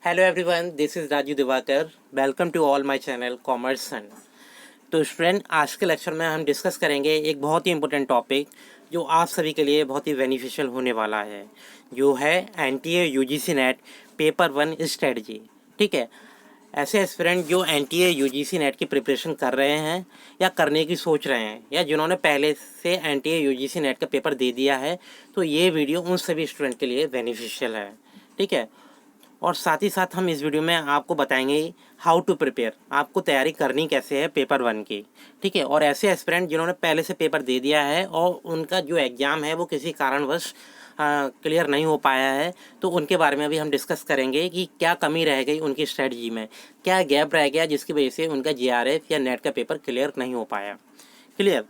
Hello everyone, this is Raju Diwakar. Welcome to all my channel commerce sun. तो student, आज के lecture में हम डिस्कस करेंगे एक बहुत ही इंपॉर्टेंट टॉपिक जो आप सभी के लिए बहुत ही बेनिफिशियल होने वाला है, जो है NTA UGC net paper 1 strategy. ठीक है, ऐसे एस्पिरेंट जो एनटीए यूजीसी नेट की प्रिपरेशन कर रहे हैं या करने की सोच रहे हैं, या जिन्होंने पहले से एनटीए यूजीसी नेट का पेपर दे दिया है, तो ये वीडियो उन सभी स्टूडेंट के लिए बेनिफिशियल है। ठीक है, और साथ ही साथ हम इस वीडियो में आपको बताएंगे हाउ टू प्रिपेयर, आपको तैयारी करनी कैसे है पेपर 1 की। ठीक है, और ऐसे एस्पिरेंट जिन्होंने पहले से पेपर दे दिया है और उनका जो एग्ज़ाम है वो किसी कारणवश क्लियर नहीं हो पाया है, तो उनके बारे में भी हम डिस्कस करेंगे कि क्या कमी रह गई उनकी स्ट्रेटजी में, क्या गैप रह गया जिसकी वजह से उनका जीआरएफ या नेट का पेपर क्लियर नहीं हो पाया। क्लियर।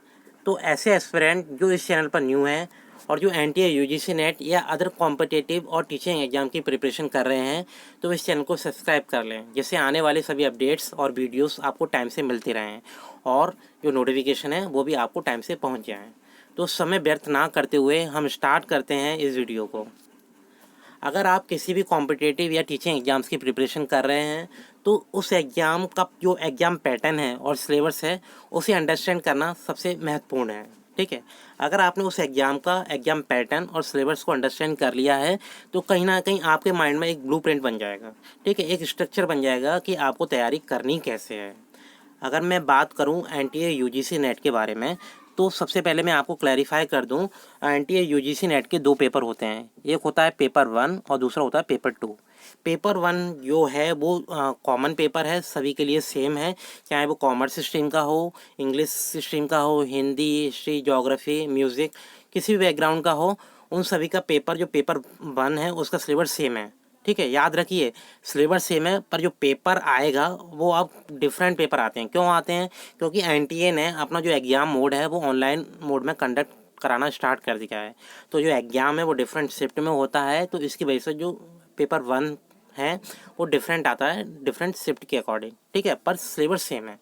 तो ऐसे एस्पिरेंट जो इस चैनल पर न्यू हैं और जो एनटीए यूजीसी नेट या अदर कॉम्पिटिटिव और टीचिंग एग्जाम की प्रिपरेशन कर रहे हैं, तो इस चैनल को सब्सक्राइब कर लें, जिससे आने वाले सभी अपडेट्स और वीडियोस आपको टाइम से मिलते रहें और जो नोटिफिकेशन है वो भी आपको टाइम से पहुंच जाएँ। तो समय व्यर्थ ना करते हुए हम स्टार्ट करते हैं इस वीडियो को। अगर आप किसी भी कॉम्पिटिटिव या टीचिंग एग्ज़ाम्स की प्रिपरेशन कर रहे हैं, तो उस एग्ज़ाम का जो एग्ज़ाम पैटर्न है और सिलेबस है, उसे अंडरस्टैंड करना सबसे महत्वपूर्ण है। ठीक है, अगर आपने उस एग्ज़ाम का एग्ज़ाम पैटर्न और सिलेबस को अंडरस्टैंड कर लिया है, तो कहीं ना कहीं आपके माइंड में एक ब्लूप्रिंट बन जाएगा। ठीक है, एक स्ट्रक्चर बन जाएगा कि आपको तैयारी करनी कैसे है। अगर मैं बात करूं एनटीए यूजीसी नेट के बारे में, तो सबसे पहले मैं आपको क्लैरिफाई कर दूं, एनटीए यूजीसी नेट के दो पेपर होते हैं, एक होता है पेपर 1 और दूसरा होता है पेपर 2। पेपर 1 जो है वो कॉमन पेपर है, सभी के लिए सेम है, चाहे वो कॉमर्स स्ट्रीम का हो, इंग्लिश स्ट्रीम का हो, हिंदी, हिस्ट्री, ज्योग्राफी, म्यूज़िक, किसी भी बैकग्राउंड का हो, उन सभी का पेपर जो पेपर 1 है उसका सिलेबस सेम है। ठीक है, याद रखिए, सिलेबस सेम है पर जो पेपर आएगा वो अब डिफरेंट पेपर आते हैं। क्यों आते हैं? क्योंकि एनटीए ने अपना जो एग्ज़ाम मोड है वो ऑनलाइन मोड में कंडक्ट कराना स्टार्ट कर दिया है, तो जो एग्ज़ाम है वो डिफरेंट शिफ्ट में होता है, तो इसकी वजह से जो पेपर 1 है वो डिफरेंट आता है, डिफरेंट शिफ्ट के अकॉर्डिंग। ठीक है, पर सिलेबस सेम है।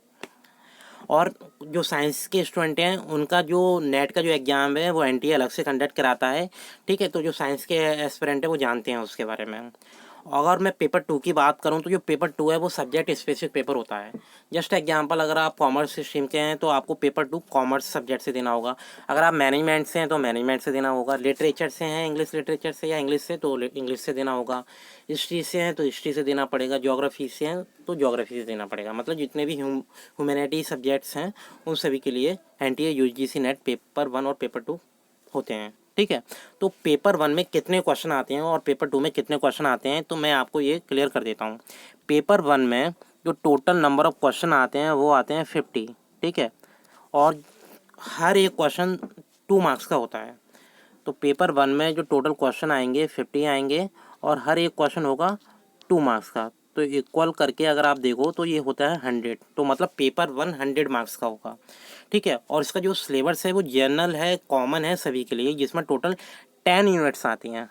और जो साइंस के स्टूडेंट हैं उनका जो नेट का जो एग्ज़ाम है वो एनटीए अलग से कंडक्ट कराता है। ठीक है, तो जो साइंस के एस्पिरेंट हैं वो जानते हैं उसके बारे में। अगर मैं पेपर 2 की बात करूं, तो जो पेपर 2 है वो सब्जेक्ट स्पेसिफिक पेपर होता है। जस्ट एग्जांपल, अगर आप कॉमर्स स्ट्रीम के हैं तो आपको पेपर 2 कॉमर्स सब्जेक्ट से देना होगा। अगर आप मैनेजमेंट से हैं तो मैनेजमेंट से देना होगा। लिटरेचर से हैं, इंग्लिश लिटरेचर से या इंग्लिश से, तो इंग्लिश से देना होगा। हिस्ट्री से हैं तो हिस्ट्री से देना पड़ेगा। ज्योग्राफी से हैं तो ज्योग्राफी से देना पड़ेगा। मतलब जितने भी ह्यूमैनिटी सब्जेक्ट्स हैं उन सभी के लिए एनटीए यूजीसी नेट पेपर 1 और पेपर 2 होते हैं। ठीक है, तो पेपर 1 में कितने क्वेश्चन आते हैं और पेपर 2 में कितने क्वेश्चन आते हैं, तो मैं आपको ये क्लियर कर देता हूँ। पेपर 1 में जो टोटल नंबर ऑफ क्वेश्चन आते हैं वो आते हैं 50। ठीक है, और हर एक क्वेश्चन 2 मार्क्स का होता है। तो पेपर 1 में जो टोटल क्वेश्चन आएंगे 50 आएंगे और हर एक क्वेश्चन होगा 2 मार्क्स का। तो इक्वल करके अगर आप देखो तो ये होता है 100, तो मतलब पेपर 1 100 मार्क्स का होगा। ठीक है, और इसका जो सिलेबस है वो जनरल है, कॉमन है सभी के लिए, जिसमें टोटल 10 यूनिट्स आती हैं।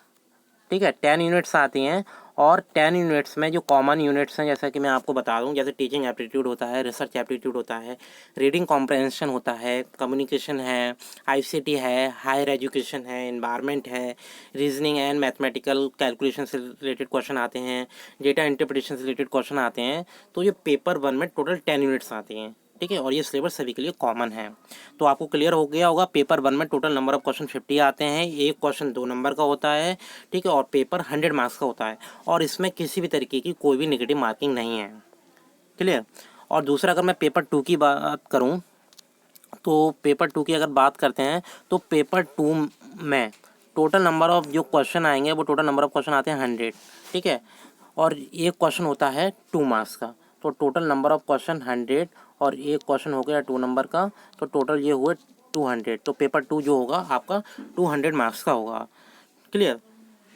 ठीक है, 10 यूनिट्स आती हैं, और 10 यूनिट्स में जो कॉमन यूनिट्स हैं, जैसा कि मैं आपको बता दूं, जैसे टीचिंग एप्टीट्यूड होता है, रिसर्च एप्टीट्यूड होता है, रीडिंग कॉम्प्रहेंशन होता है, कम्युनिकेशन है, आईसीटी है, हायर एजुकेशन है, एनवायरनमेंट है, रीजनिंग एंड मैथमेटिकल कैलकुलेशन से रिलेटेड क्वेश्चन आते हैं, डेटा इंटरप्रिटेशन से रिलेटेड क्वेश्चन आते हैं। तो ये पेपर 1 में टोटल 10 यूनिट्स आती हैं। ठीक है, और ये सिलेबस सभी के लिए कॉमन है। तो आपको क्लियर हो गया होगा, पेपर 1 में टोटल नंबर ऑफ क्वेश्चन 50 आते हैं, एक क्वेश्चन 2 नंबर का होता है। ठीक है, और पेपर 100 मार्क्स का होता है, और इसमें किसी भी तरीके की कोई भी नेगेटिव मार्किंग नहीं है। क्लियर। और दूसरा, अगर मैं पेपर 2 की बात करूं, तो पेपर 2 की अगर बात करते हैं, तो पेपर 2 में टोटल नंबर ऑफ जो क्वेश्चन आएंगे वो टोटल नंबर ऑफ क्वेश्चन आते हैं 100। ठीक है, और एक क्वेश्चन होता है 2 मार्क्स का, तो टोटल नंबर ऑफ क्वेश्चन 100 और एक क्वेश्चन हो गया 2 नंबर का, तो टोटल ये हुए 200। तो पेपर 2 जो होगा आपका 200 मार्क्स का होगा। क्लियर।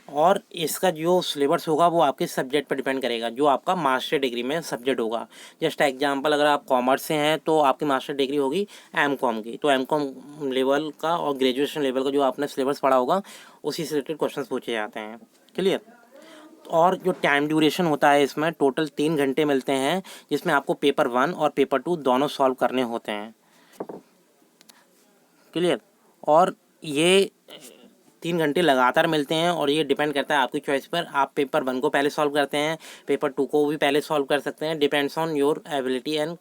और इसका जो सिलेबस होगा वो आपके सब्जेक्ट पर डिपेंड करेगा, जो आपका मास्टर डिग्री में सब्जेक्ट होगा। जस्ट एग्जांपल, अगर आप कॉमर्स से हैं तो आपकी मास्टर डिग्री होगी एमकॉम की, तो एमकॉम लेवल का और ग्रेजुएशन लेवल का जो आपने सिलेबस पढ़ा होगा उसी से रिलेटेड क्वेश्चन पूछे जाते हैं। क्लियर। और जो टाइम ड्यूरेशन होता है इसमें टोटल 3 घंटे मिलते हैं, जिसमें आपको पेपर 1 और पेपर 2 दोनों सॉल्व करने होते हैं। क्लियर। और ये 3 घंटे लगातार मिलते हैं और ये डिपेंड करता है आपकी चॉइस पर। आप पेपर 1 को पहले सॉल्व करते हैं, पेपर 2 को भी पहले सॉल्व कर सकते हैं, depends on your ability and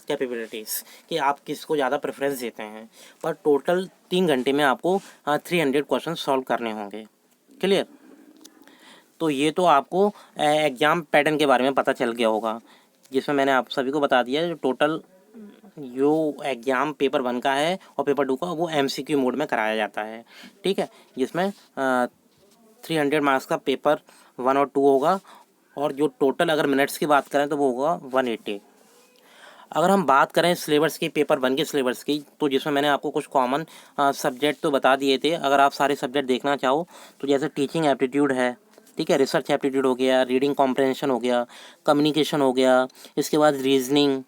capabilities कि आप किसको ज़्यादा प्रेफरेंस देते हैं। पर टोटल 3 घंटे में आपको 300 क्वेश्चन सॉल्व करने होंगे। क्लियर? तो ये तो आपको एग्ज़ाम पैटर्न के बारे में पता चल गया होगा, जिसमें मैंने आप सभी को बता दिया जो टोटल जो एग्ज़ाम पेपर 1 का है और पेपर 2 का वो MCQ मोड में कराया जाता है। ठीक है, जिसमें 300 मार्क्स का पेपर 1 और 2 होगा और जो टोटल अगर मिनट्स की बात करें तो वो होगा 180। अगर हम बात करें सिलेबस की, पेपर 1 के सिलेबस की, तो जिसमें मैंने आपको कुछ कॉमन सब्जेक्ट तो बता दिए थे। अगर आप सारे सब्जेक्ट देखना चाहो तो जैसे टीचिंग एप्टीट्यूड है, ठीक है, रिसर्च एप्टीट्यूड हो गया, रीडिंग कॉम्प्रहेंशन हो गया, कम्युनिकेशन हो गया, इसके बाद रीजनिंग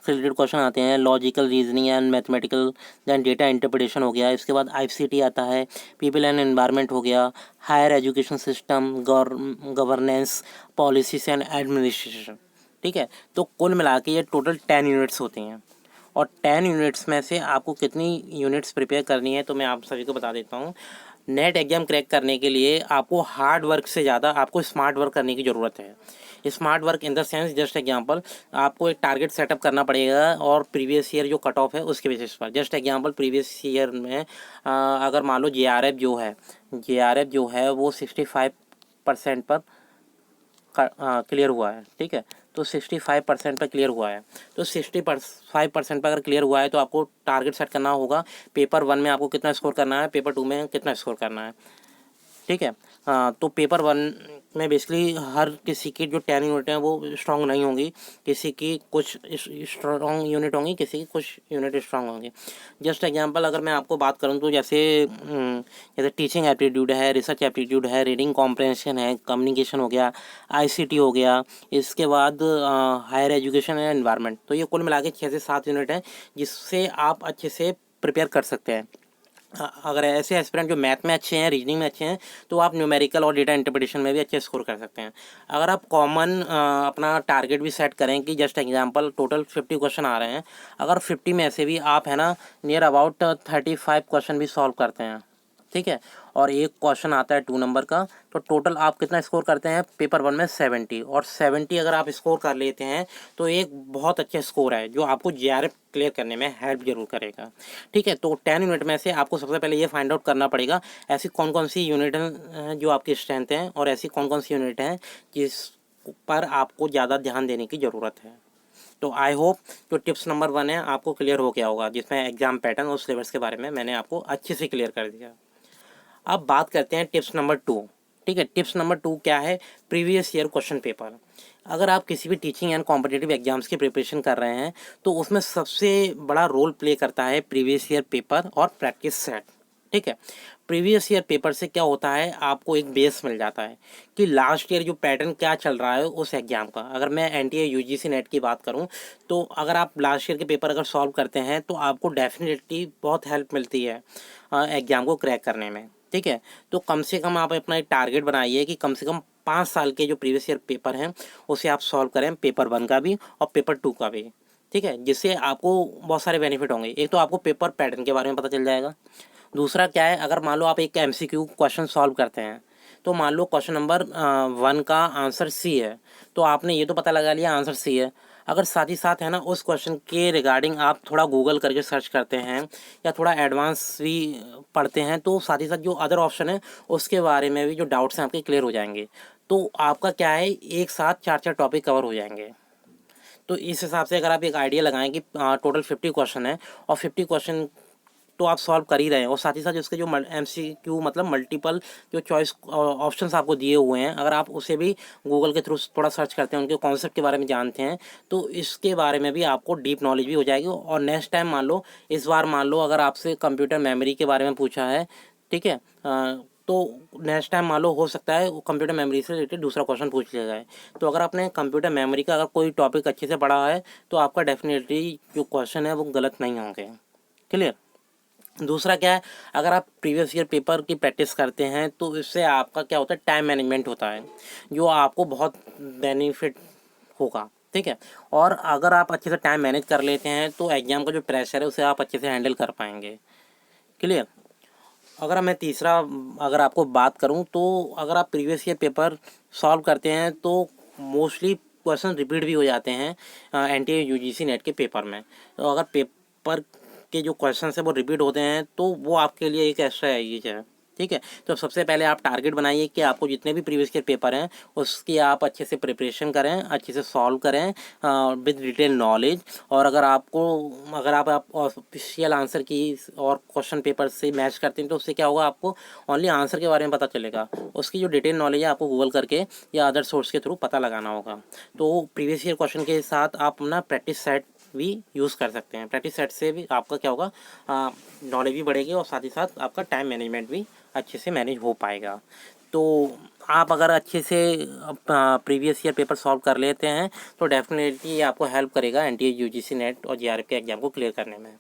से रिलेटेड क्वेश्चन आते हैं, logical reasoning and mathematical, then data interpretation हो गया, इसके बाद ICT आता है, पीपल एंड एनवायरनमेंट हो गया, higher education system, governance, policies and administration. ठीक है, तो कुल मिला के ये टोटल 10 यूनिट्स होती हैं और 10 यूनिट्स में से आपको कितनी यूनिट्स प्रिपेयर करनी है तो मैं आप सभी को बता देता हूँ। नेट एग्ज़ाम क्रैक करने के लिए आपको हार्ड वर्क से ज़्यादा आपको स्मार्ट वर्क करने की ज़रूरत है। Smart work in the sense, just example, आपको एक टारगेट सेटअप करना पड़ेगा और प्रीवियस ईयर जो कट ऑफ है उसके बेसिस पर। जस्ट एग्जांपल, प्रीवियस ईयर में अगर मान लो JRF जो है वो 65% पर क्लियर हुआ है। ठीक है, तो 65% पर क्लियर हुआ है, तो 65% पर अगर क्लियर हुआ है तो आपको टारगेट सेट करना होगा पेपर 1 में आपको कितना स्कोर करना है, पेपर 2 में कितना स्कोर करना है। ठीक है, तो पेपर 1 में बेसिकली हर किसी की जो 10 यूनिट हैं वो स्ट्रांग नहीं होंगी, किसी की कुछ स्ट्रांग यूनिट होंगी, किसी की कुछ यूनिट स्ट्रांग होंगी। जस्ट एग्जांपल अगर मैं आपको बात करूं तो जैसे टीचिंग एप्टीट्यूड है, रिसर्च एप्टीट्यूड है, रीडिंग कॉम्प्रहेंशन है, कम्युनिकेशन हो गया, ICT हो गया, इसके बाद हायर एजुकेशन एंड एनवायरनमेंट। तो ये कुल मिला के 6 से 7 यूनिट है जिससे आप अच्छे से प्रिपेयर कर सकते हैं। अगर ऐसे एस्पिरेंट जो मैथ में अच्छे हैं, रीजनिंग में अच्छे हैं, तो आप न्यूमेरिकल और डेटा इंटरप्रिटेशन में भी अच्छे स्कोर कर सकते हैं। अगर आप कॉमन अपना टारगेट भी सेट करें कि जस्ट एग्जांपल टोटल 50 क्वेश्चन आ रहे हैं, अगर 50 में से भी आप है ना नियर अबाउट 35 क्वेश्चन भी सॉल्व करते हैं, ठीक है, और एक क्वेश्चन आता है 2 नंबर का, तो टोटल आप कितना स्कोर करते हैं पेपर 1 में 70, और 70 अगर आप स्कोर कर लेते हैं तो एक बहुत अच्छा स्कोर है जो आपको JRF क्लियर करने में हेल्प जरूर करेगा। ठीक है, तो 10 यूनिट में से आपको सबसे पहले ये फाइंड आउट करना पड़ेगा ऐसी कौन कौन सी यूनिट हैं जो आपकी स्ट्रेंथ हैं और ऐसी कौन कौन सी यूनिट हैं जिस पर आपको ज़्यादा ध्यान देने की ज़रूरत है। तो आई होप जो टिप्स नंबर 1 है आपको क्लियर हो गया होगा, जिसमें एग्जाम पैटर्न और सिलेबस के बारे में मैंने आपको अच्छे से क्लियर कर दिया। अब बात करते हैं टिप्स नंबर 2। ठीक है, टिप्स नंबर 2 क्या है? Previous year question paper. अगर आप किसी भी टीचिंग एंड कॉम्पिटिटिव एग्जाम्स की प्रिपरेशन कर रहे हैं तो उसमें सबसे बड़ा रोल प्ले करता है प्रीवियस ईयर पेपर और प्रैक्टिस सेट। ठीक है, प्रीवियस ईयर पेपर से क्या होता है, आपको एक बेस मिल जाता है कि लास्ट ईयर जो पैटर्न क्या चल रहा है उस एग्ज़ाम का। अगर मैं NTA UGC नेट की बात करूं तो अगर आप लास्ट ईयर के पेपर अगर सॉल्व करते हैं तो आपको डेफिनेटली बहुत हेल्प मिलती है एग्ज़ाम को क्रैक करने में। ठीक है, तो कम से कम आप अपना एक टारगेट बनाइए कि कम से कम 5 साल के जो प्रीवियस ईयर पेपर हैं उसे आप सॉल्व करें, पेपर 1 का भी और पेपर 2 का भी। ठीक है, जिससे आपको बहुत सारे बेनिफिट होंगे। एक तो आपको पेपर पैटर्न के बारे में पता चल जाएगा। दूसरा क्या है, अगर मान लो आप एक MCQ क्वेश्चन सॉल्व करते हैं तो मान लो क्वेश्चन नंबर 1 का आंसर C है, तो आपने ये तो पता लगा लिया आंसर C है। अगर साथ ही साथ है ना उस क्वेश्चन के रिगार्डिंग आप थोड़ा गूगल करके सर्च करते हैं या थोड़ा एडवांस भी पढ़ते हैं तो साथ ही साथ जो अदर ऑप्शन है उसके बारे में भी जो डाउट्स हैं आपके क्लियर हो जाएंगे। तो आपका क्या है, एक साथ 4 टॉपिक कवर हो जाएंगे। तो इस हिसाब से अगर आप एक आइडिया लगाएं कि टोटल 50 क्वेश्चन है और 50 क्वेश्चन तो आप सॉल्व कर ही रहे हैं और साथ ही साथ उसके जो MCQ मतलब मल्टीपल जो चॉइस ऑप्शंस आपको दिए हुए हैं, अगर आप उसे भी गूगल के थ्रू थोड़ा सर्च करते हैं, उनके कॉन्सेप्ट के बारे में जानते हैं, तो इसके बारे में भी आपको डीप नॉलेज भी हो जाएगी। और नेक्स्ट टाइम मान लो, इस बार मान लो अगर आपसे कंप्यूटर मेमोरी के बारे में पूछा है, ठीक है, तो नेक्स्ट टाइम मान लो हो सकता है कंप्यूटर मेमोरी से रिलेटेड दूसरा क्वेश्चन पूछ लिया जाए। तो अगर आपने कंप्यूटर मेमोरी का अगर कोई टॉपिक अच्छे से पढ़ा है तो आपका डेफिनेटली जो क्वेश्चन है वो गलत नहीं होंगे। क्लियर? दूसरा क्या है, अगर आप प्रीवियस ईयर पेपर की प्रैक्टिस करते हैं तो इससे आपका क्या होता है, टाइम मैनेजमेंट होता है जो आपको बहुत बेनिफिट होगा। ठीक है, और अगर आप अच्छे से टाइम मैनेज कर लेते हैं तो एग्ज़ाम का जो प्रेशर है उसे आप अच्छे से हैंडल कर पाएंगे। क्लियर? अगर मैं तीसरा अगर आपको बात करूं तो अगर आप प्रीवियस ईयर पेपर सॉल्व करते हैं तो मोस्टली क्वेश्चन रिपीट भी हो जाते हैं एनटीए यूजीसी नेट के पेपर में। तो अगर पेपर के जो क्वेश्चन है वो रिपीट होते हैं तो वो आपके लिए एक एक्स्ट्रा एज है। ठीक है, तो सबसे पहले आप टारगेट बनाइए कि आपको जितने भी प्रीवियस ईयर पेपर हैं उसकी आप अच्छे से प्रिपरेशन करें, अच्छे से सॉल्व करें विद डिटेल नॉलेज। और अगर आप ऑफिशियल आंसर की और क्वेश्चन पेपर से मैच करते हैं तो उससे क्या होगा, आपको ओनली आंसर के बारे में पता चलेगा, उसकी जो डिटेल नॉलेज है आपको गूगल करके या अदर सोर्स के थ्रू पता लगाना होगा। तो प्रीवियस ईयर क्वेश्चन के साथ आप अपना प्रैक्टिस सेट भी यूज़ कर सकते हैं। प्रैक्टिस सेट से भी आपका क्या होगा, नॉलेज भी बढ़ेगी और साथ ही साथ आपका टाइम मैनेजमेंट भी अच्छे से मैनेज हो पाएगा। तो आप अगर अच्छे से प्रीवियस ईयर पेपर सॉल्व कर लेते हैं तो डेफिनेटली ये आपको हेल्प करेगा एनटीए यूजीसी नेट और जेआरएफ के एग्ज़ाम को क्लियर करने में।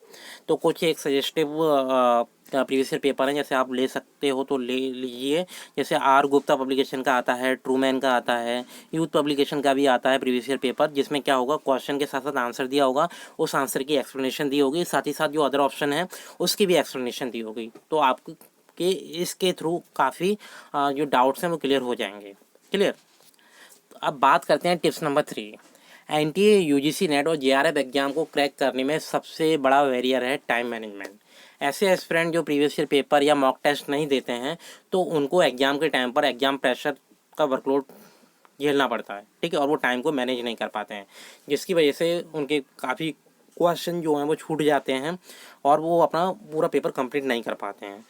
तो कुछ एक सजेस्टिव प्रीवियस ईयर पेपर हैं जैसे आप ले सकते हो तो ले लीजिए। जैसे आर गुप्ता पब्लिकेशन का आता है, ट्रूमैन का आता है, यूथ पब्लिकेशन का भी आता है प्रीवियस ईयर पेपर, जिसमें क्या होगा, क्वेश्चन के साथ साथ आंसर दिया होगा, उस आंसर की एक्सप्लेनेशन दी होगी, साथ ही साथ जो अदर ऑप्शन है उसकी भी एक्सप्लेनेशन दी होगी। तो आपको कि इसके थ्रू काफ़ी जो डाउट्स हैं वो क्लियर हो जाएंगे। क्लियर। अब बात करते हैं tips number 3। NTA UGC net और जेआरएफ एग्जाम को क्रैक करने में सबसे बड़ा बैरियर है टाइम मैनेजमेंट। ऐसे एस्पिरेंट जो प्रीवियस ईयर पेपर या मॉक टेस्ट नहीं देते हैं तो उनको एग्जाम के टाइम पर एग्जाम प्रेशर का वर्कलोड झेलना पड़ता है। ठीक है, और वो टाइम को मैनेज नहीं कर पाते हैं, जिसकी वजह से उनके काफ़ी क्वेश्चन जो हैं वो छूट जाते हैं और वो अपना पूरा पेपर कंप्लीट नहीं कर पाते हैं।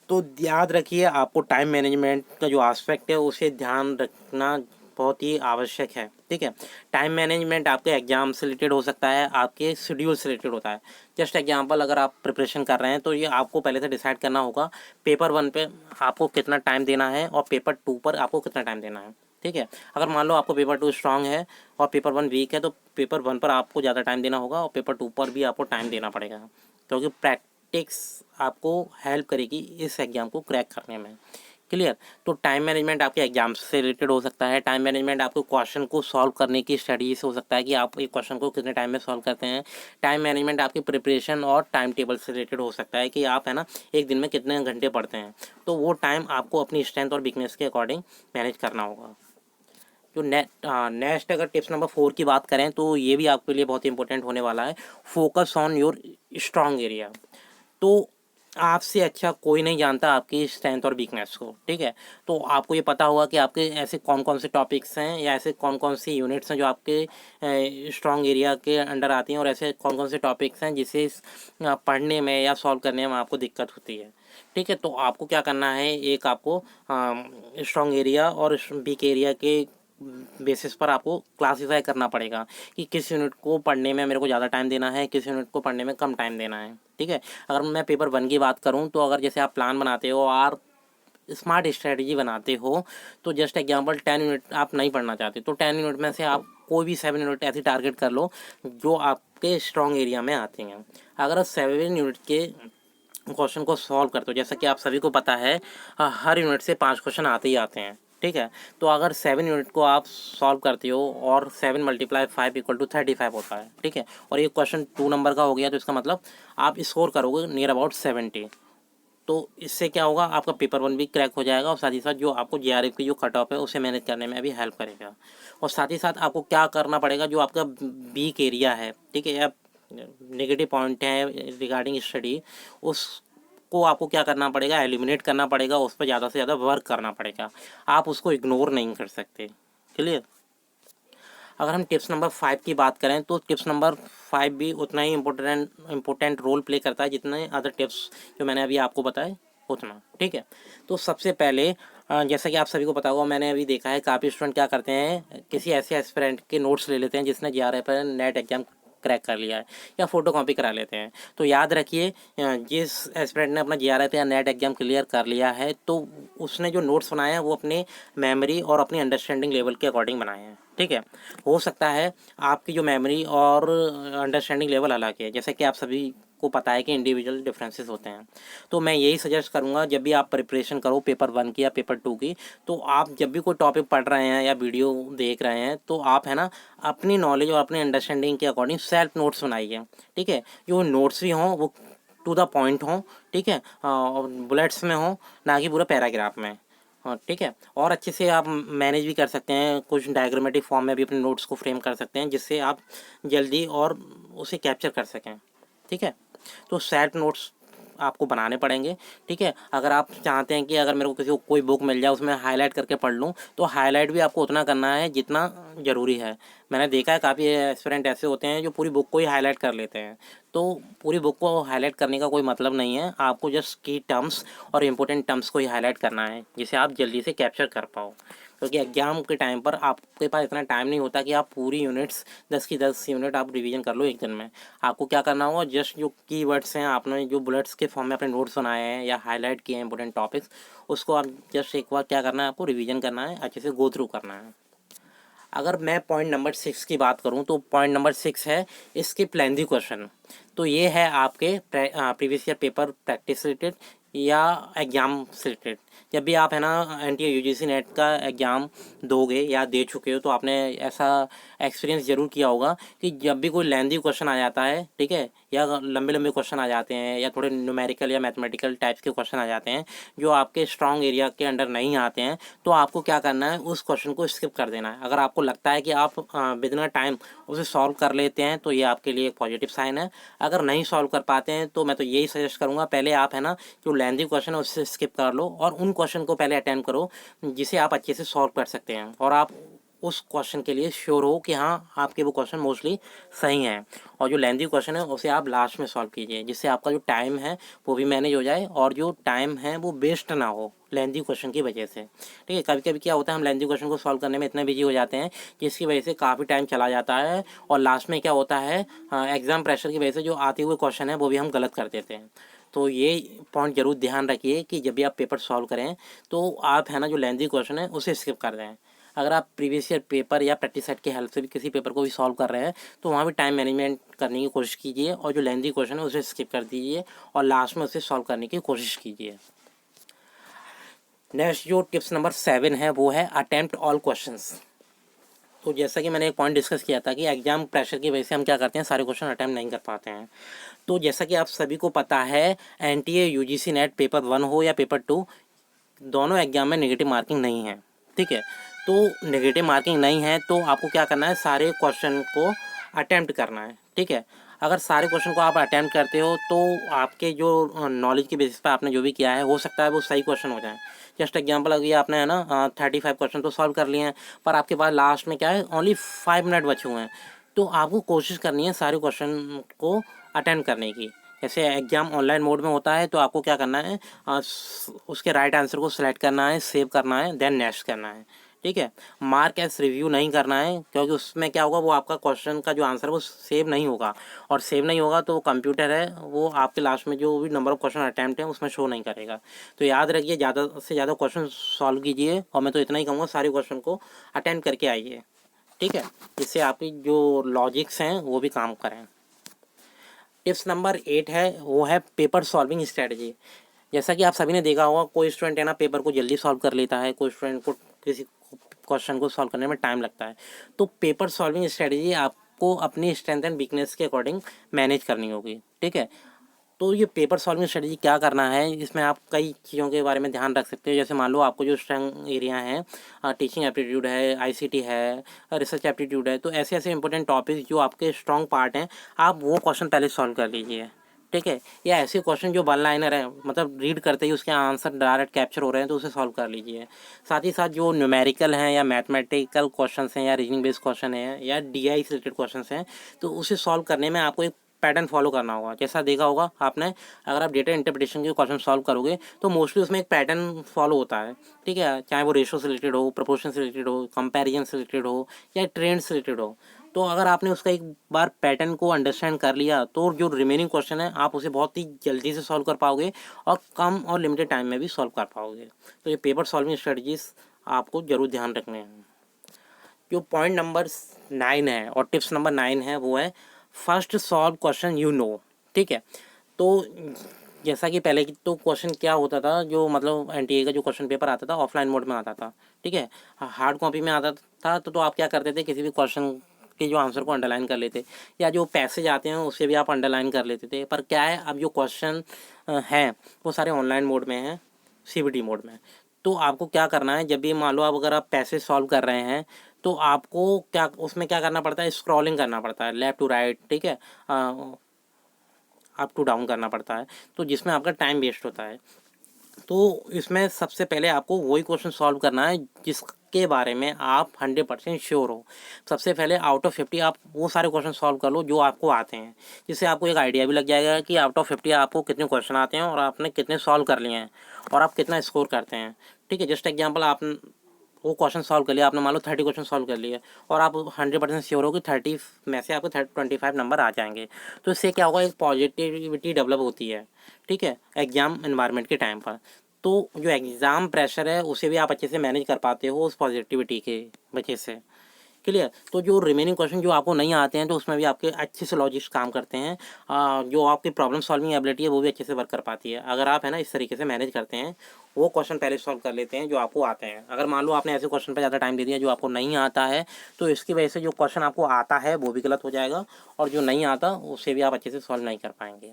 तो याद रखिए, आपको टाइम मैनेजमेंट का जो एस्पेक्ट है उसे ध्यान रखना बहुत ही आवश्यक है। ठीक है, टाइम मैनेजमेंट आपके एग्जाम से रिलेटेड हो सकता है, आपके शेड्यूल से रिलेटेड होता है। जस्ट एग्जांपल, अगर आप प्रिपरेशन कर रहे हैं तो ये आपको पहले से डिसाइड करना होगा पेपर 1 पे आपको कितना टाइम देना है और पेपर 2 पर आपको कितना टाइम देना है। ठीक है, अगर मान लो आपको पेपर 2 स्ट्रांग है और पेपर 1 वीक है तो पेपर 1 पर आपको ज़्यादा टाइम देना होगा और पेपर 2 पर भी आपको टाइम देना पड़ेगा, क्योंकि प्रैक्टिस आपको हेल्प करेगी इस एग्ज़ाम को क्रैक करने में। क्लियर। तो टाइम मैनेजमेंट आपके एग्जाम से रिलेटेड हो सकता है, टाइम मैनेजमेंट आपको क्वेश्चन को सॉल्व करने की स्टडी से हो सकता है कि आप एक क्वेश्चन को कितने टाइम में सॉल्व करते हैं, टाइम मैनेजमेंट आपकी प्रिपरेशन और टाइम टेबल से रिलेटेड हो सकता है कि आप है ना एक दिन में कितने घंटे पढ़ते हैं। तो वो टाइम आपको अपनी स्ट्रेंथ और वीकनेस के अकॉर्डिंग मैनेज करना होगा। जो नेक्स्ट अगर टिप्स नंबर 4 की बात करें तो ये भी आपके लिए बहुत इंपॉर्टेंट होने वाला है। Focus on your strong area. तो आपसे अच्छा कोई नहीं जानता आपकी स्ट्रेंथ और वीकनेस को। ठीक है, तो आपको ये पता होगा कि आपके ऐसे कौन कौन से टॉपिक्स हैं या ऐसे कौन कौन सी यूनिट्स हैं जो आपके स्ट्रॉन्ग एरिया के अंडर आती हैं और ऐसे कौन कौन से टॉपिक्स हैं जिसे पढ़ने में या सॉल्व करने में आपको दिक्कत होती है। ठीक है, तो आपको क्या करना है, एक आपको स्ट्रॉन्ग एरिया और वीक एरिया के बेसिस पर आपको क्लासीफाई करना पड़ेगा कि किस यूनिट को पढ़ने में मेरे को ज़्यादा टाइम देना है, किस यूनिट को पढ़ने में कम टाइम देना है। ठीक है, अगर मैं पेपर 1 की बात करूं तो अगर जैसे आप प्लान बनाते हो और स्मार्ट स्ट्रेटजी बनाते हो तो जस्ट एग्जांपल 10 यूनिट आप नहीं पढ़ना चाहते तो 10 यूनिट में से आप कोई भी 7 यूनिट ऐसी टारगेट कर लो जो आपके स्ट्रॉन्ग एरिया में आती हैं। अगर 7 यूनिट के क्वेश्चन को सॉल्व करते हो, जैसा कि आप सभी को पता है हर यूनिट से 5 क्वेश्चन आते ही आते हैं। ठीक है, तो अगर 7 यूनिट को आप सॉल्व करते हो और 7 × 5 = 35 होता है। ठीक है, और ये क्वेश्चन 2 नंबर का हो गया तो इसका मतलब आप स्कोर करोगे नियर अबाउट 70। तो इससे क्या होगा, आपका पेपर 1 भी क्रैक हो जाएगा और साथ ही साथ जो आपको जेआरएफ की जो कट ऑफ है उसे मैनेज करने में भी हेल्प करेगा। और साथ ही साथ आपको क्या करना पड़ेगा, जो आपका वीक एरिया है, ठीक है, या नेगेटिव पॉइंट है रिगार्डिंग स्टडी, उसको आपको क्या करना पड़ेगा, एलिमिनेट करना पड़ेगा, उस पर ज़्यादा से ज़्यादा वर्क करना पड़ेगा। आप उसको इग्नोर नहीं कर सकते। क्लियर। अगर हम टिप्स नंबर 5 की बात करें तो टिप्स नंबर 5 भी उतना ही इम्पोर्टेंट रोल प्ले करता है जितने अदर टिप्स जो मैंने अभी आपको बताए उतना। ठीक है, तो सबसे पहले जैसा कि आप सभी को पता होगा, मैंने अभी देखा है काफ़ी स्टूडेंट क्या करते हैं, किसी ऐसे एस्पिरेंट के नोट्स ले लेते हैं जिसने जेआरएफ पर नेट एग्जाम क्रैक कर लिया है या फ़ोटो कॉपी करा लेते हैं। तो याद रखिए, जिस एस्पिरेंट ने अपना जेआरएफ या नेट एग्जाम क्लियर कर लिया है तो उसने जो नोट्स बनाए हैं वो अपने मेमोरी और अपनी अंडरस्टैंडिंग लेवल के अकॉर्डिंग बनाए हैं। ठीक है, हो सकता है आपकी जो मेमोरी और अंडरस्टैंडिंग लेवल अलग है, जैसे कि आप सभी को पता है कि इंडिविजुअल डिफरेंसेस होते हैं। तो मैं यही सजेस्ट करूंगा, जब भी आप प्रिपरेशन करो पेपर 1 की या पेपर 2 की, तो आप जब भी कोई टॉपिक पढ़ रहे हैं या वीडियो देख रहे हैं तो आप है ना अपनी नॉलेज और अपनी अंडरस्टैंडिंग के अकॉर्डिंग सेल्फ नोट्स बनाइए। ठीक है, जो नोट्स भी हों वो टू द पॉइंट हो, ठीक है, बुलेट्स में हो, ना कि पूरा पैराग्राफ में। हाँ ठीक है, और अच्छे से आप मैनेज भी कर सकते हैं, कुछ डायग्रामेटिक फॉर्म में भी अपने नोट्स को फ्रेम कर सकते हैं जिससे आप जल्दी और उसे कैप्चर कर सकें। ठीक है, तो सेट नोट्स आपको बनाने पड़ेंगे। ठीक है, अगर आप चाहते हैं कि अगर मेरे को किसी को कोई बुक मिल जाए उसमें हाईलाइट करके पढ़ लूँ, तो हाईलाइट भी आपको उतना करना है जितना ज़रूरी है। मैंने देखा है काफ़ी एस्पिरेंट ऐसे होते हैं जो पूरी बुक को ही हाईलाइट कर लेते हैं। तो पूरी बुक को हाईलाइट करने का कोई मतलब नहीं है, आपको जस्ट की टर्म्स और इम्पोर्टेंट टर्म्स को ही हाईलाइट करना है जिसे आप जल्दी से कैप्चर कर पाओ। क्योंकि एग्जाम के टाइम पर आपके पास इतना टाइम नहीं होता कि आप पूरी यूनिट्स 10 की 10 यूनिट आप रिवीजन कर लो एक दिन में। आपको क्या करना होगा, जस्ट जो कीवर्ड्स हैं, आपने जो बुलेट्स के फॉर्म में अपने नोट्स बनाए हैं या हाईलाइट किए हैं इंपॉर्टेंट टॉपिक्स, उसको आप जस्ट एक बार क्या करना है, आपको रिवीजन करना है, अच्छे से गो थ्रू करना है। अगर मैं पॉइंट नंबर 6 की बात करूं तो पॉइंट नंबर 6 है स्किप लेंथी क्वेश्चन। तो ये है आपके प्रीवियस ईयर पेपर प्रैक्टिस से रिलेटेड या एग्ज़ाम से रिलेटेड। जब भी आप है ना एनटीए यूजीसी नेट का एग्ज़ाम दोगे या दे चुके हो तो आपने ऐसा एक्सपीरियंस ज़रूर किया होगा कि जब भी कोई लेंथी क्वेश्चन आ जाता है, ठीक है, या लंबे लंबे क्वेश्चन आ जाते हैं या थोड़े न्यूमेरिकल या मैथमेटिकल टाइप्स के क्वेश्चन आ जाते हैं जो आपके स्ट्रॉन्ग एरिया के अंडर नहीं आते हैं, तो आपको क्या करना है, उस क्वेश्चन को स्किप कर देना है। अगर आपको लगता है कि आप विदिन टाइम उसे सॉल्व कर लेते हैं तो ये आपके लिए एक पॉजिटिव साइन है। अगर नहीं सॉल्व कर पाते हैं तो मैं तो यही सजेस्ट करूँगा, पहले आप है ना जो लेंथी क्वेश्चन है उससे स्किप कर लो और उन क्वेश्चन को पहले अटेम्प्ट करो जिसे आप अच्छे से सॉल्व कर सकते हैं और आप उस क्वेश्चन के लिए श्योर हो कि हाँ आपके वो क्वेश्चन मोस्टली सही हैं। और जो लेंथी क्वेश्चन है उसे आप लास्ट में सॉल्व कीजिए जिससे आपका जो टाइम है वो भी मैनेज हो जाए और जो टाइम है वो वेस्ट ना हो लेंथी क्वेश्चन की वजह से। ठीक है, कभी कभी क्या होता है, हम लेंथी क्वेश्चन को सॉल्व करने में इतने बिजी हो जाते हैं जिसकी वजह से काफ़ी टाइम चला जाता है और लास्ट में क्या होता है, एग्ज़ाम प्रेशर की वजह से जो आते हुए क्वेश्चन है वो भी हम गलत कर देते हैं। तो ये पॉइंट जरूर ध्यान रखिए कि जब भी आप पेपर सॉल्व करें तो आप है ना जो लेंथी क्वेश्चन है उसे स्किप कर दें। अगर आप प्रीवियस ईयर पेपर या प्रैक्टिस सेट की हेल्प से भी किसी पेपर को भी सॉल्व कर रहे हैं तो वहाँ भी टाइम मैनेजमेंट करने की कोशिश कीजिए और जो लेंथी क्वेश्चन है उसे स्किप कर दीजिए और लास्ट में उसे सॉल्व करने की कोशिश कीजिए। नेक्स्ट जो टिप्स नंबर 7 है वो है अटेम्प्ट ऑल क्वेश्चंस। तो जैसा कि मैंने एक पॉइंट डिस्कस किया था कि एग्जाम प्रेशर की वजह से हम क्या करते हैं, सारे क्वेश्चन अटेम्प्ट नहीं कर पाते हैं। तो जैसा कि आप सभी को पता है, एनटीए यूजीसी नेट पेपर 1 हो या पेपर 2, दोनों एग्जाम में नेगेटिव मार्किंग नहीं है। ठीक है, तो नेगेटिव मार्किंग नहीं है तो आपको क्या करना है, सारे क्वेश्चन को अटेम्प्ट करना है। ठीक है, अगर सारे क्वेश्चन को आप अटेम्प्ट करते हो तो आपके जो नॉलेज के बेसिस पर आपने जो भी किया है हो सकता है वो सही क्वेश्चन हो जाए। जस्ट एग्जाम्पल, अगर आपने है ना 35 क्वेश्चन तो सॉल्व कर लिए हैं पर आपके पास लास्ट में क्या है, ओनली 5 मिनट बचे हुए हैं, तो आपको कोशिश करनी है सारे क्वेश्चन को अटेम्प्ट करने की। जैसे एग्जाम ऑनलाइन मोड में होता है तो आपको क्या करना है, उसके राइट आंसर को सिलेक्ट करना है, सेव करना है, देन नेक्स्ट करना है। ठीक है, मार्क एस रिव्यू नहीं करना है क्योंकि उसमें क्या होगा, वो आपका क्वेश्चन का जो आंसर है वो सेव नहीं होगा और सेव नहीं होगा तो कंप्यूटर है वो आपके लास्ट में जो भी नंबर ऑफ क्वेश्चन अटैम्प्ट है उसमें शो नहीं करेगा। तो याद रखिए, ज़्यादा से ज़्यादा क्वेश्चन सॉल्व कीजिए और मैं तो इतना ही कहूँगा सारे क्वेश्चन को अटैम्प्ट करके आइए। ठीक है, जिससे आपकी जो लॉजिक्स हैं वो भी काम करें। टिप्स नंबर 8 है वो है पेपर सॉल्विंग स्ट्रेटजी। जैसा कि आप सभी ने देखा होगा, कोई स्टूडेंट है ना पेपर को जल्दी सॉल्व कर लेता है, कोई स्टूडेंट को किसी क्वेश्चन को सॉल्व करने में टाइम लगता है। तो पेपर सॉल्विंग स्ट्रेटजी आपको अपनी स्ट्रेंथ एंड वीकनेस के अकॉर्डिंग मैनेज करनी होगी। ठीक है, तो ये पेपर सॉल्विंग स्ट्रेटजी क्या करना है, इसमें आप कई चीज़ों के बारे में ध्यान रख सकते हो। जैसे मान लो आपको जो स्ट्रेंथ एरिया हैं, टीचिंग एप्टीट्यूड है, आईसीटी है, रिसर्च एप्टीट्यूड है, तो ऐसे ऐसे इंपॉर्टेंट टॉपिक्स जो आपके स्ट्रॉन्ग पार्ट हैं आप वो क्वेश्चन पहले सॉल्व कर लीजिए। ठीक है, या ऐसे क्वेश्चन जो वन लाइनर है, मतलब रीड करते ही उसके आंसर डायरेक्ट कैप्चर हो रहे हैं तो उसे सॉल्व कर लीजिए। साथ ही साथ जो न्यूमेरिकल हैं या मैथमेटिकल क्वेश्चन हैं या रीजनिंग बेस्ड क्वेश्चन हैं या डीआई से रिलेटेड क्वेश्चन हैं तो उसे सॉल्व करने में आपको एक पैटर्न फॉलो करना होगा। जैसा देखा होगा आपने, अगर आप डेटा इंटरप्रिटेशन के क्वेश्चन सॉल्व करोगे तो मोस्टली उसमें एक पैटर्न फॉलो होता है। ठीक है, चाहे वो रेशो से रिलेटेड हो, प्रोपोर्शन से रिलेटेड हो, कंपैरिजन से रिलेटेड हो या ट्रेंड से रिलेटेड हो। तो अगर आपने उसका एक बार पैटर्न को अंडरस्टैंड कर लिया तो जो रिमेनिंग क्वेश्चन है आप उसे बहुत ही जल्दी से सॉल्व कर पाओगे और कम और लिमिटेड टाइम में भी सॉल्व कर पाओगे। तो ये पेपर सॉल्विंग स्ट्रेटजीज आपको जरूर ध्यान रखने हैं। जो पॉइंट नंबर 9 है और टिप्स नंबर 9 है वो है first solve question you know. ठीक है, तो जैसा कि पहले की तो क्वेश्चन क्या होता था, जो मतलब एनटीए का जो क्वेश्चन पेपर आता था ऑफलाइन मोड में आता था। ठीक है, हार्ड कॉपी में आता था तो आप क्या करते थे, किसी भी क्वेश्चन के जो आंसर को अंडरलाइन कर लेते, या जो पैसेज आते हैं उसे भी आप अंडरलाइन कर लेते थे। पर क्या है, अब जो क्वेश्चन हैं वो सारे ऑनलाइन मोड में हैं, CBT मोड में। तो आपको क्या करना है, जब भी मान लो आप अगर आप पैसेज सॉल्व कर रहे हैं तो आपको क्या उसमें क्या करना पड़ता है, स्क्रॉलिंग करना पड़ता है लेफ़्ट टू राइट, ठीक है, अप टू डाउन करना पड़ता है, तो जिसमें आपका टाइम वेस्ट होता है। तो इसमें सबसे पहले आपको वही क्वेश्चन सॉल्व करना है जिसके बारे में आप 100% श्योर हो। सबसे पहले आउट ऑफ 50 आप वो सारे क्वेश्चन सॉल्व कर लो जो आपको आते हैं, जिससे आपको एक आइडिया भी लग जाएगा कि आउट ऑफ 50 आपको कितने क्वेश्चन आते हैं और आपने कितने सॉल्व कर लिए हैं और आप कितना स्कोर करते हैं। ठीक है, जस्ट एग्जाम्पल, आप वो क्वेश्चन सॉल्व कर लिया आपने, मान लो 30 क्वेश्चन सॉल्व कर लिए और आप 100% श्योर हो कि 30 में से आपको 25 नंबर आ जाएंगे। तो इससे क्या होगा, एक पॉजिटिविटी डेवलप होती है, ठीक है, एग्जाम इन्वायरमेंट के टाइम पर। तो जो एग्ज़ाम प्रेशर है उसे भी आप अच्छे से मैनेज कर पाते हो उस पॉजिटिविटी के वजह से। क्लियर। तो जो रिमेनिंग क्वेश्चन जो आपको नहीं आते हैं तो उसमें भी आपके अच्छे से लॉजिक्स काम करते हैं। जो आपकी प्रॉब्लम सॉल्विंग एबिलिटी है वो भी अच्छे से वर्क कर पाती है, अगर आप है ना इस तरीके से मैनेज करते हैं। वो क्वेश्चन पहले सॉल्व कर लेते हैं जो आपको आते हैं। अगर मान लो आपने ऐसे क्वेश्चन पर ज़्यादा टाइम दे दिया जो आपको नहीं आता है, तो इसकी वजह से जो क्वेश्चन आपको आता है वो भी गलत हो जाएगा और जो नहीं आता उसे भी आप अच्छे से सॉल्व नहीं कर पाएंगे।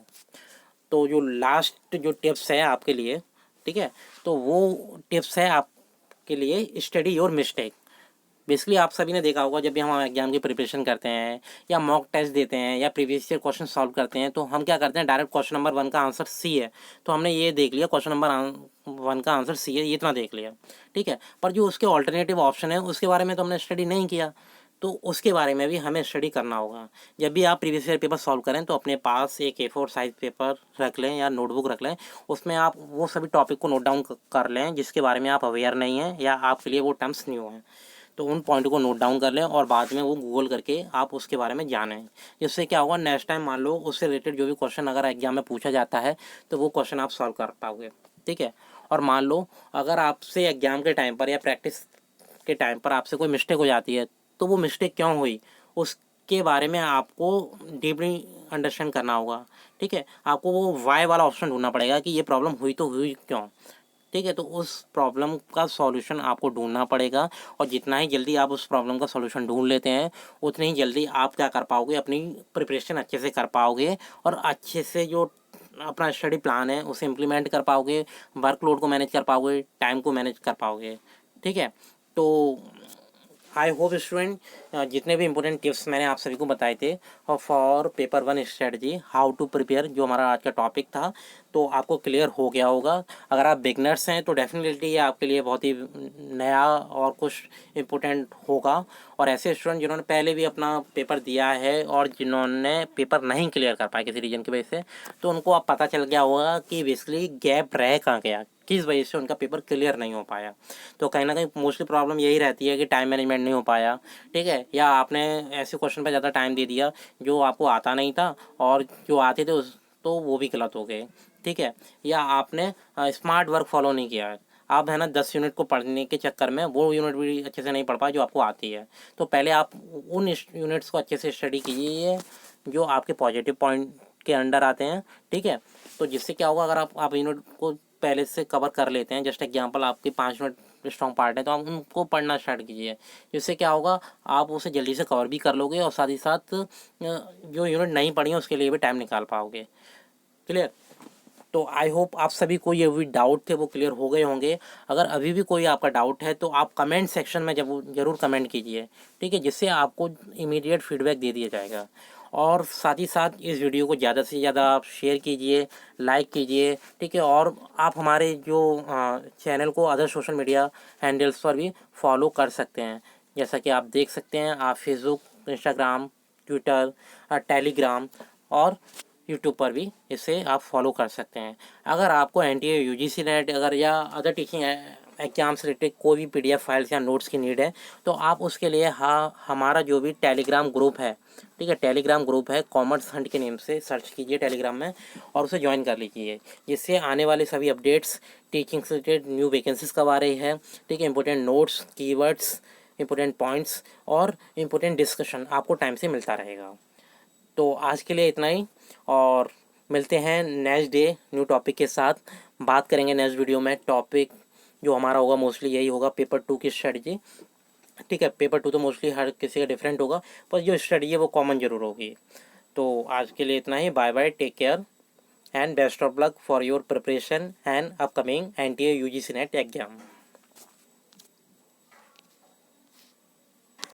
तो जो लास्ट जो टिप्स है आपके लिए, ठीक है, तो वो टिप्स है आपके लिए, स्टडी योर मिस्टेक। बेसिकली आप सभी ने देखा होगा, जब भी हम एग्जाम की प्रिपरेशन करते हैं या मॉक टेस्ट देते हैं या प्रीवियस ईयर क्वेश्चन सॉल्व करते हैं, तो हम क्या करते हैं, डायरेक्ट क्वेश्चन नंबर 1 का आंसर सी है तो हमने ये देख लिया क्वेश्चन नंबर 1 का आंसर सी है, ये इतना देख लिया, ठीक है। पर जो उसके ऑल्टरनेटिव ऑप्शन है उसके बारे में तो हमने स्टडी नहीं किया, तो उसके बारे में भी हमें स्टडी करना होगा। जब भी आप प्रीवियस ईयर पेपर सॉल्व करें तो अपने पास एक A4 साइज पेपर रख लें या नोटबुक रख लें, उसमें आप वो सभी टॉपिक को नोट डाउन कर लें जिसके बारे में आप अवेयर नहीं हैं या आपके लिए वो टर्म्स न्यू हैं। तो उन पॉइंट को नोट डाउन कर लें और बाद में वो गूगल करके आप उसके बारे में जानें। जिससे क्या होगा, नेक्स्ट टाइम मान लो उससे रिलेटेड जो भी क्वेश्चन अगर एग्जाम में पूछा जाता है तो वो क्वेश्चन आप सॉल्व कर पाओगे, ठीक है। और मान लो अगर आपसे एग्जाम के टाइम पर या प्रैक्टिस के टाइम पर आपसे कोई मिस्टेक हो जाती है, तो वो मिस्टेक क्यों हुई उसके बारे में आपको डीपली अंडरस्टैंड करना होगा, ठीक है। आपको वो वाई वाला ऑप्शन ढूंढना पड़ेगा कि ये प्रॉब्लम हुई तो हुई क्यों, ठीक है। तो उस प्रॉब्लम का सॉल्यूशन आपको ढूंढना पड़ेगा और जितना ही जल्दी आप उस प्रॉब्लम का सॉल्यूशन ढूंढ लेते हैं उतनी ही जल्दी आप क्या कर पाओगे, अपनी प्रिपरेशन अच्छे से कर पाओगे और अच्छे से जो अपना स्टडी प्लान है उसे इम्प्लीमेंट कर पाओगे, वर्कलोड को मैनेज कर पाओगे, टाइम को मैनेज कर पाओगे, ठीक है। तो आई होप स्टूडेंट जितने भी इंपॉर्टेंट टिप्स मैंने आप सभी को बताए थे for paper 1 strategy how to prepare, जो हमारा आज का टॉपिक था, तो आपको क्लियर हो गया होगा। अगर आप बिगनर्स हैं तो डेफिनेटली ये आपके लिए बहुत ही नया और कुछ इम्पोर्टेंट होगा। और ऐसे स्टूडेंट जिन्होंने पहले भी अपना पेपर दिया है और जिन्होंने पेपर नहीं क्लियर कर पाए किसी रीजन की वजह से, तो उनको अब पता चल गया होगा कि बेसिकली गैप रह कहाँ गया, किस वजह से उनका पेपर क्लियर नहीं हो पाया। तो कहीं ना कहीं मोस्टली प्रॉब्लम यही रहती है कि टाइम मैनेजमेंट नहीं हो पाया, ठीक है, या आपने ऐसे क्वेश्चन पर ज़्यादा टाइम दे दिया जो आपको आता नहीं था और जो आते थे उस तो वो भी गलत हो गए, ठीक है। या आपने स्मार्ट वर्क फॉलो नहीं किया है, आप है ना 10 यूनिट को पढ़ने के चक्कर में वो यूनिट भी अच्छे से नहीं पढ़ पाए जो आपको आती है। तो पहले आप उन यूनिट्स को अच्छे से स्टडी कीजिए जो आपके पॉजिटिव पॉइंट के अंडर आते हैं, ठीक है। तो जिससे क्या होगा, अगर आप यूनिट को पहले से कवर कर लेते हैं, जस्ट एग्जांपल आपके 5 मिनट स्ट्रॉन्ग पार्ट है तो आप उनको पढ़ना स्टार्ट कीजिए। जिससे क्या होगा, आप उसे जल्दी से कवर भी कर लोगे और साथ ही साथ जो यूनिट नहीं पढ़ी है उसके लिए भी टाइम निकाल पाओगे। क्लियर। तो आई होप आप सभी को ये भी डाउट थे वो क्लियर हो गए होंगे। अगर अभी भी कोई आपका डाउट है तो आप कमेंट सेक्शन में ज़रूर कमेंट कीजिए, ठीक है, जिससे आपको इमीडिएट फीडबैक दे दिया जाएगा। और साथ ही साथ इस वीडियो को ज़्यादा से ज़्यादा आप शेयर कीजिए, लाइक कीजिए, ठीक है। और आप हमारे जो चैनल को अदर सोशल मीडिया हैंडल्स पर भी फॉलो कर सकते हैं। जैसा कि आप देख सकते हैं, आप फेसबुक, इंस्टाग्राम, ट्विटर, टेलीग्राम और यूट्यूब पर भी इसे आप फॉलो कर सकते हैं। अगर आपको NTA UGC नेट अगर या अदर टीचिंग एग्जाम से रिलेटेड कोई भी PDF फाइल्स या नोट्स की नीड है तो आप उसके लिए हमारा जो भी टेलीग्राम ग्रुप है, ठीक है, टेलीग्राम ग्रुप है कॉमर्स हंट के नेम से सर्च कीजिए टेलीग्राम में और उसे ज्वाइन कर लीजिए, जिससे आने वाले सभी अपडेट्स टीचिंग से रिलेटेड न्यू वैकेंसीज कब आ रही है, ठीक है, important notes, keywords, important points और इंपॉर्टेंट डिस्कशन आपको टाइम से मिलता रहेगा। तो आज के लिए इतना ही और मिलते हैं नेक्स्ट डे न्यू टॉपिक के साथ। बात करेंगे नेक्स्ट वीडियो में, टॉपिक जो हमारा होगा मोस्टली यही होगा, पेपर 2 की स्ट्रेटजी। ठीक है। पेपर 2 तो मोस्टली हर किसी का डिफरेंट होगा, पर जो स्टडी है वो कॉमन ज़रूर होगी। तो आज के लिए इतना ही। Bye bye, take care and best of luck for your preparation and upcoming NTA UGC net exam.